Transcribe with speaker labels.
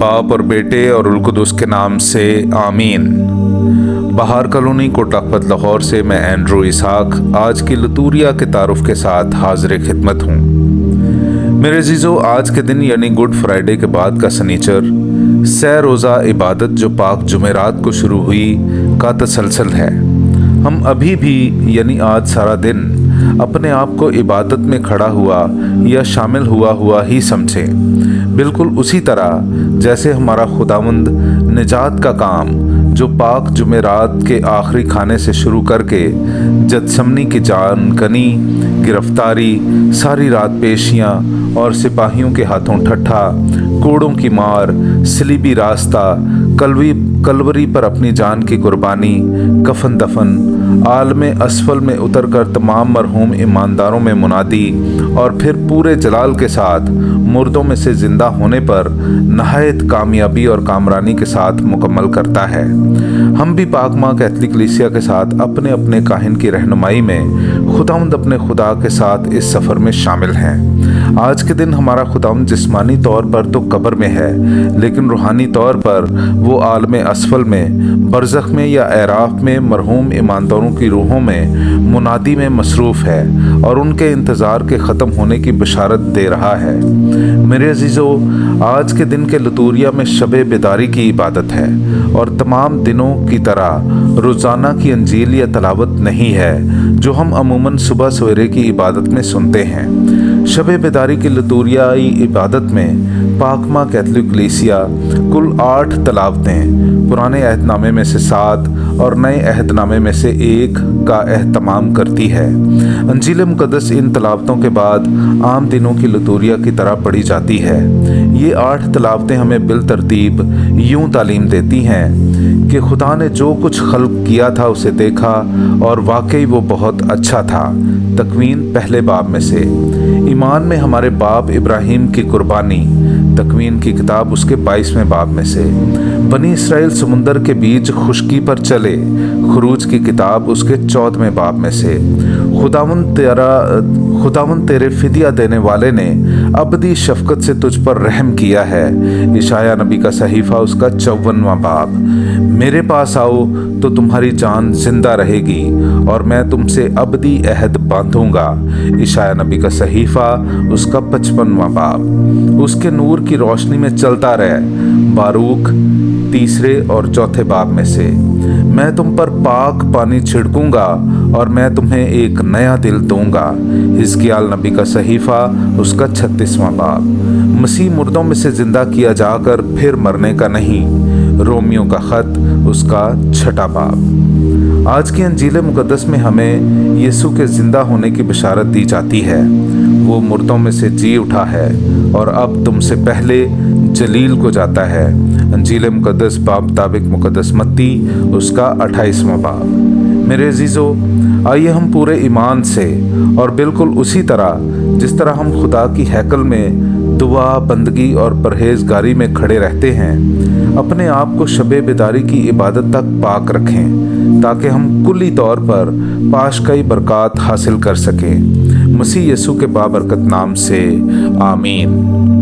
Speaker 1: बाप और बेटे और उल कुदुस के नाम से आमीन। बहार कॉलोनी कोट लखपत लाहौर से मैं एंड्रू इसहाक आज की लतूरिया के तारुफ के साथ हाजिर खिदमत हूँ। मेरे अजीज़ों, आज के दिन यानी गुड फ्राइडे के बाद का सनीचर सह रोज़ा इबादत जो पाक जुमेरात को शुरू हुई का तसलसल है। हम अभी भी यानी आज सारा दिन अपने आप को इबादत में खड़ा हुआ या शामिल हुआ ही समझें, बिल्कुल उसी तरह जैसे हमारा खुदावंद निजात का काम जो पाक जुमेरात के आखिरी खाने से शुरू करके जत्समनी की जान कनी, गिरफ्तारी, सारी रात पेशियाँ और सिपाहियों के हाथों ठट्ठा, कोड़ों की मार, सलीबी रास्ता, कलवरी पर अपनी जान की कुर्बानी, कफन दफन, आलम असफल में उतर कर तमाम मरहूम ईमानदारों में मुनादी और फिर पूरे जलाल के साथ मुर्दों में से ज़िंदा होने पर नहायत कामयाबी और कामरानी के साथ मुकम्मल करता है। हम भी पाक माँ कैथलिक कलीसिया के साथ अपने अपने काहिन की रहनुमाई में खुदावंद अपने खुदा के साथ इस सफ़र में शामिल हैं। आज के दिन हमारा खुदावंद जिस्मानी तौर पर तो कब्र में है, लेकिन रूहानी तौर पर वो आलम असफल में, बरज़ख में या एराफ में मरहूम ईमानदारों की रूहों में मुनादी में मसरूफ़ है और उनके इंतज़ार के ख़त्म होने की बशारत दे रहा है। मेरे अजीज़ों, आज के दिन के लतूरिया में शब बेदारी की इबादत है और तमाम दिनों की तरह रोज़ाना की अंजील या तलावत नहीं है जो हम अमूमन सुबह सवेरे की इबादत में सुनते हैं। शब बेदारी की लतूरियाई इबादत में पाक माँ कैथलिक कलीसिया कुल 8 तलावतें, पुराने अहदनामे में से 7 और नए अहदनामे में से 1 का एहतमाम करती है। अंजील मुक़द्दस इन तलावतों के बाद आम दिनों की लतूरिया की तरह पढ़ी जाती है। ये 8 तलावतें हमें बिल तरतीब यूँ तालीम देती हैं कि खुदा ने जो कुछ खल्क किया था उसे देखा और वाकई वो बहुत अच्छा था। तकवीन पहले बाब में से, ईमान में हमारे बाप इब्राहिम की कुर्बानी, तकवीन की किताब उसके 22वें बाब में से, बनी इसराइल समुंदर के बीच खुश्की पर चले, खुरूज की किताब उसके 14वें बाब में से, खुदावंद तेरे फिदिया देने वाले ने अबदी शफकत से तुझ पर रहम किया है, इशाया नबी का सहीफ़ा उसका 54वां बाब, मेरे पास आओ तो तुम्हारी जान जिंदा रहेगी और मैं तुमसे अबदी अहद बांधूंगा, इशाया नबी का सहीफ़ा उसका 55वां बाब, उसके नूर की रोशनी में चलता रहे, बारूक 3 और 4 बाब में से, मैं तुम पर पाक पानी छिड़कूंगा और मैं तुम्हें एक नया दिल दूंगा, हिजकियाल नबी का सहीफ़ा उसका 36वां बाब, मसीह मुर्दों में से ज़िंदा किया जाकर फिर मरने का नहीं, रोमियो का ख़त उसका 6वां बाब। आज की अंजील मुक़द्दस में हमें यीशु के ज़िंदा होने की बशारत दी जाती है। वो मुर्दों में से जी उठा है और अब तुमसे पहले जलील को जाता है। अंजील मुक़द्दस बाब मुताबिक मुक़द्दस मत्ती उसका 28वां बाब। मेरे अजीज़ों, आइए हम पूरे ईमान से और बिल्कुल उसी तरह जिस तरह हम खुदा की हैकल में दुआ, बंदगी और परहेजगारी में खड़े रहते हैं, अपने आप को शब बेदारी की इबादत तक पाक रखें ताकि हम कुल्ली तौर पर पाशकाई बरक़ात हासिल कर सकें। मसीह यीशु के बाबरकत नाम से आमीन।